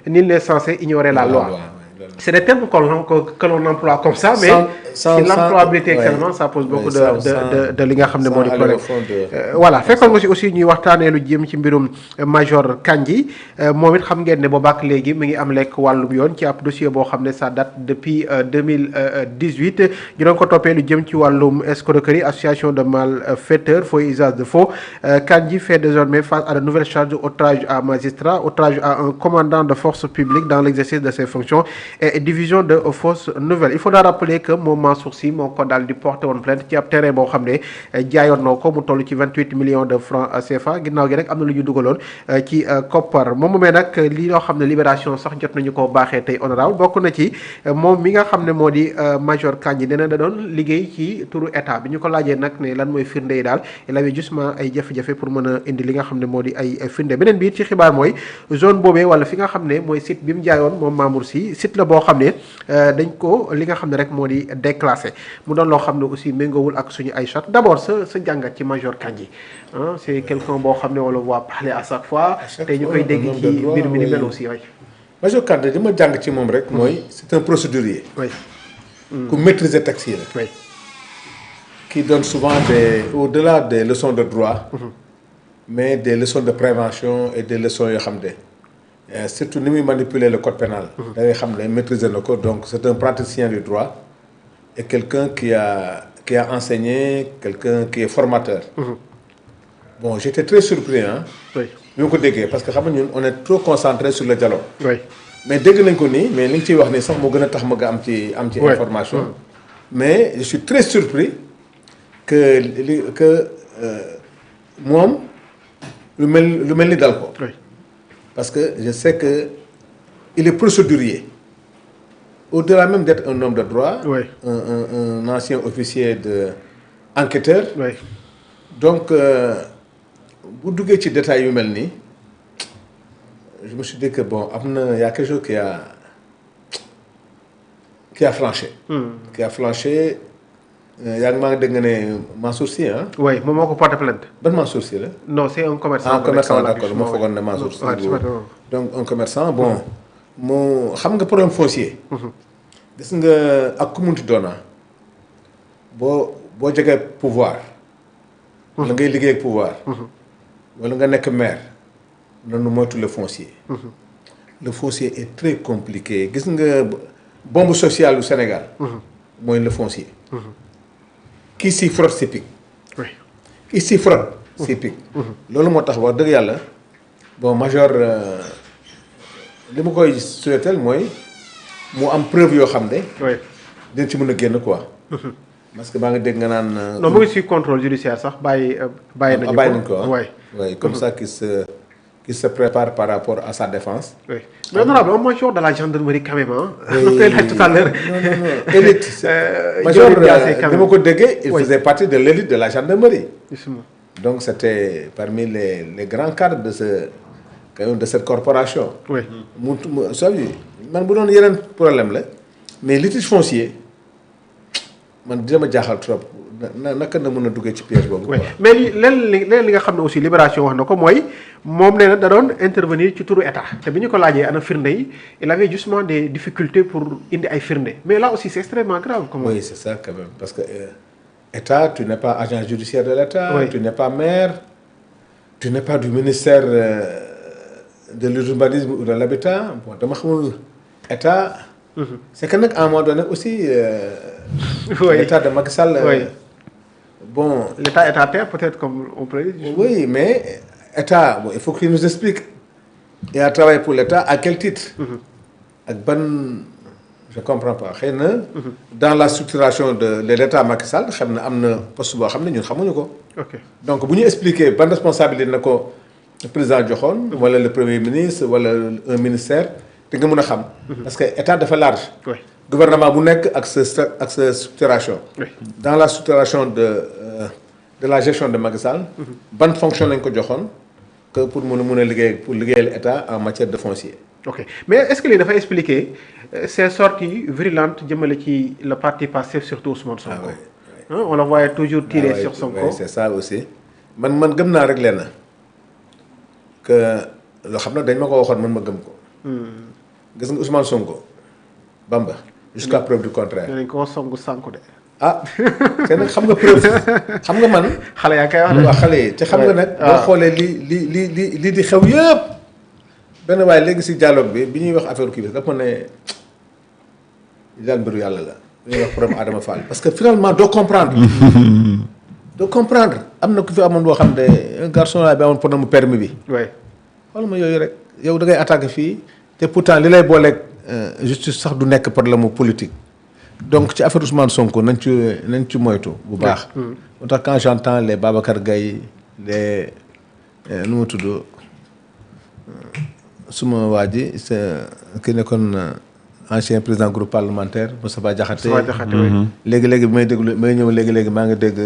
nul n'est censé ignorer la loi. C'est des termes que l'on emploie comme ça, mais si l'employabilité externellement, ça pose beaucoup de li nga xam ne moo di problème. Voilà fekkoon nga si aussi ñuy waxtaanee lu jëm ci mbirum Major Kandji moom it xam ngeen ne boobaak léegi mi ngi am lekk wàllum yoon ci ab dossier boo xam ne ça date depuis 2018 ñu doon ko toppee lu jëm ci wàllum escroquerie, association de malfaiteurs, faux usage de faux. Kandji fait désormais face à de nouvelles charges d'outrage à magistrat, outrage à un commandant de force publique dans l'exercice de ses fonctions et division de fausses nouvelles. Il faudra rappeler que moom Mansour Sy moo ko daal di porté woon plainte ci ab terrain boo xam ne jaayoon na ko mu toll ci 28 millions de francs CFA ginnaaw gi rek am na lu ñu dugaloon ci koppar moom moomee nag li loo xam ne Libération sax jot nañu ko baaxee tey honorable bokk na ci moom mi nga xam ne moo di Major Kandji nee na da doon liggéey ci turu état bi ñu ko laajee nag ne lan mooy firnde yi daal il avait justement ay jafe-jafe pour mën a indi li nga xam ne moo di ay firnde beneen bi ci xibaar mooy zone boobee wala fi nga xam ne mooy site bi mu jaayoon moom Mamour Sy site la boo xam ne dañ ko li nga xam ne rek moo di déclassé mu doon loo xam ne aussi méngoowul ak suñu ay charte d'abord sa jàngat ci Major Kandji c'est quelqu'un boo xam ne on le voit parler à chaque fois te ñu koy dégg ci mbir mi ni mel aussi way Major Kandji li ma jàng ci moom rek mooy c'est un procédurier ku maîtriser texte yi la qui donne souvent au-delà des leçons de droit mais des leçons de prévention et des leçons yoo xam ne surtout ni muy manipuler le code pénal da ngay xam ne maîtriser na ko donc c'est un praticien du droit et quelqu'un qui a enseigné, quelqu'un qui est formateur. Bon, j'étais très surpris oui bi ma ko déggee parce que xam nga ñun on est trop concentré sur le dialogue. oui mais dégg nañ ko nii mais li nga ciy wax nii sax moo gën a tax ma nga am ci information. mais je suis très surpris que moom lu mel ni dal ko. parce que je sais que il est procédurier. Au-delà même d'être un homme de droit, un ancien officier enquêteur. Donc, bu duggee ci détails yu mel nii je me suis dit que bon il y a quelque chose qui a flanché. Qui a flanché. yaa ngi maa ngi dégg nga ne Mansour Sy oui moom moo ko porté plainte. ban Mansour Sy la. non c'est un commerçant. un commerçant d'accord ma foogoon ne Mansour Sy. donc un commerçant bon mu xam nga problème foncier. gis nga ak ku munti doona boo jegee pouvoir. wala ngay liggéey ak pouvoir. wala nga nekk maire. nanu moytu le foncier. le foncier est très compliqué gis nga bombe sociale du Sénégal. mooy le foncier. qui s'y frotte s'y pique. qui s'y frotte s'y pique. loolu moo tax wax dëgg yàlla bon Major li ma koy souhaiter mooy mu am preuve yoo xam ne. dina ci mën a génn quoi. parce que maa ngi dégg nga naan. non mu ngi ci contrôle judiciaire sax bàyyi nañu ko oui comme ça qui se prépare par rapport à sa défense. oui mais honorable un major de la gendarmerie quand même koy laaj tout à l'heure. non élite. major bi ma ko déggee. il faisait partie de l'élite de la gendarmerie. justement. donc c'était parmi les grands cadres de cette corporation. oui mu man bu doon yeneen problème la mais litige foncier man dina ma jaaxal trop naka na mën a duggee ci piège boobu. mais leneen li nga xam ne aussi Libération wax na ko mooy moom nee na da doon intervenir ci turu état te bi ñu ko laajee ana firnde yi il avait justement des difficultés pour indi ay firnde mais là aussi c'est extrêmement grave. oui c'est ça quand même parce que état tu n'es pas agent judiciaire de l'état. tu n'es pas maire. tu n'es pas du ministère de l'urbanisme ou de l'habitat bon dama xamul état. c'est que nag à un moment donné aussi. l'état de Macky Sall. bon l'état est à terre peut-être comme on peut dire. oui mais état bon il faut qu'il nous explique. il a travaillé pour l'état à quel titre. ak ban je comprends pas xëy na. dans la structuration de l'état Macky Sall xam na am na poste boo xam ne ñun xamuñu ko. donc bu ñu expliquer ban responsabilité na ko président joxoon. wala le premier ministre wala un ministère te nga mën a xam. parce que état dafa large. gouvernement bu nekk ak sa structuration. dans la structuration de la gestion de Macky Sall. ban fonction lañ ko joxoon que pour mën a liggéeyal état en matière de foncier. ok mais est-ce que lii dafay expliquer ces sorties virulentes jëmale ci le parti Pastef surtout Ousmane Sonko. on le voyait toujours tirer sur Sonko. c'est ça aussi man gëm naa rek leen que loo xam ne dañ ma ko waxoon man ma gëm ko. gis nga Ousmane Sonko Bamba jusqu'à preuve du contraire. dinañ ko songu sànku de. ah te nag xam nga preuve xam nga man. xale yaa koy wax de. waaw xale yi te xam nga nag. boo xoolee li di xew yëpp. benn waaye léegi si dialogue bi ñuy wax affaire kii bi dafa ne daal mbiru yàlla la. li ñuy wax problème Adama Fall parce que finalement doo comprendre. doo comprendre am na ku fi amoon boo xam ne un garçon là bi amoon problème mu permis bi. oui. xool ma yooyu rek yow da ngay attaqué fii te pourtant li lay booleeg justice sax du nekk problème mu politique. donc ci affaire Ousmane Sonko nañ ci moytu bu baax. moo tax quand j'entends les Babacar Gaye les nu mu tudd suma waa ji ki nekkoon ancien président groupe parlementaire Moustapha Diakhaté. léegi-léegi bi may déglu may ñëw léegi-léegi maa ngi dégg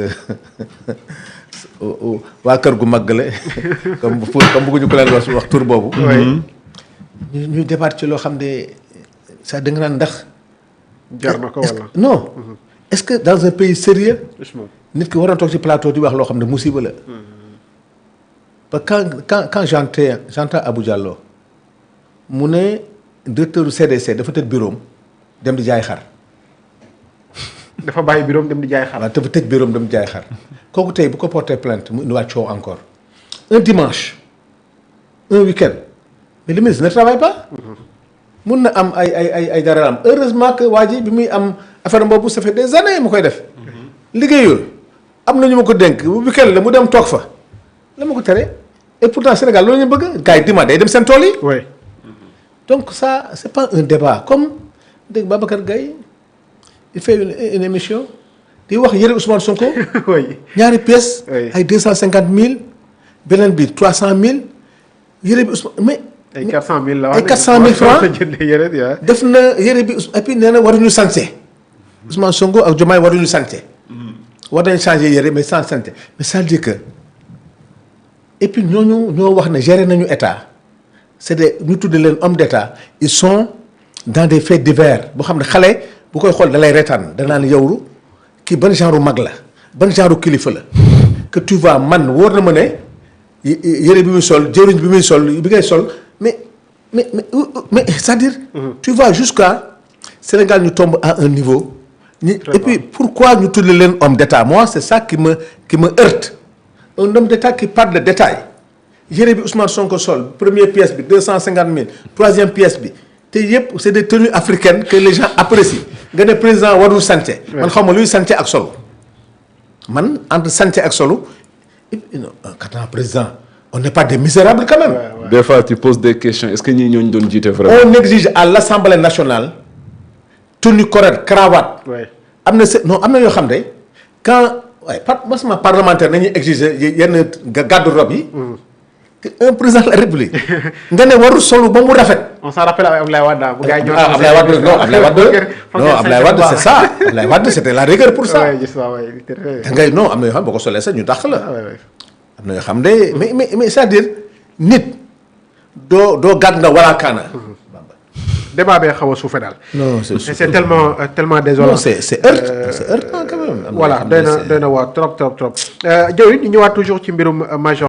waa kër gu màggale comme bëgguñu ko leen wax tur boobu. ñu débat ci loo xam ne sax da nga naan ndax. jar na ko wala non est-ce que dans un pays sérieux nit ki war na toog ci plateau di wax loo xam ne musiba la. parce que quand j'entends Abou Diallo mu ne directeur du CDC dafa tëj bureau dem di jaay xar. dafa bàyyi bureau dem di jaay xar. waaw dafa tëj bureau dem di jaay xar kooku tey bu ko porté plainte mu indiwaat coow encore un dimanche un week-end mais le ministre ne travaille pas. mun na am ay dara am heureusement que waa ji bi muy am affaire boobu ça fait des années mu koy def. liggéeyul am na ñu ma ko dénk bu week-end la mu dem toog fa la ma ko tere et pourtant Sénégal loolu ñu bëgg gars yi dimanche day dem seen tool yi. oui. donc ça c'est pas un débat comme dégg Babacar Gaye il fait une émission di wax yëre Ousmane Sonko. oui. ñaari pièces. oui. ay 250 000 beneen bi 300 000 yëre bi Ousmane mais. ay 400 000 la wax ay 400 000 francs jëndee def na yëre bi et puis nee na waruñu santé Ousmane Sonko ak Diomaye waruñu santé. war nañ changer yëre mais sans santé mais ça veut dire que et puis ñooñu ñoo wax ne gérer nañu état c'est des ñu tuddee leen homme d'état ils sont dans des faits divers boo xam ne xale bu koy xool da lay retaan danaa ne yow kii ban genre mag la ban genre kilifa la que tu vois man wóor na ma ne yëre bi muy sol jëriñ bi muy sol bi ngay sol. mais c'est-à-dire. tu vois jusqu'à Sénégal ñu tombe à un niveau. et puis pourquoi ñu tuddee leen homme d'état moi c'est ça qui me heurte un homme d'état qui parle de détail yére bi Ousmane Sonko sol première pièce bi 250 000 troisième pièce bi te yëpp c'est des tenues africaines que les gens apprécient nga ne président warul santé. man xaw ma luy santé ak solo man entre santé ak solo quand président. on n'est pas des misérables quand même. Des fois tu poses des questions est-ce que ñii ñooñu doon jiite vraiment. on exige à l'Assemblée nationale tenue correcte cravate. am na non am na yoo xam ne quand waaye parlementaire nañuy exiger yenn gàddu robe yi. un président de la République. nga ne warul solu ba mu rafet. on s'en rappelle avec Ablaye Wade bu gars yi Ablaye Wade c'est ça Ablaye Wade c'était la rigueur pour ça. da ngay non am na yoo xam boo ko solee sax ñu dàq la. am na yoo xam ne mais c'est-à-dire nit doo gàdd nga wala kaana. débat bee xaw a suufe daal. non c'est tellement désolant. non c'est heurtant quand même. voilà doy na waa trop. jaww ji ñu ñëwaat toujours ci mbirum major.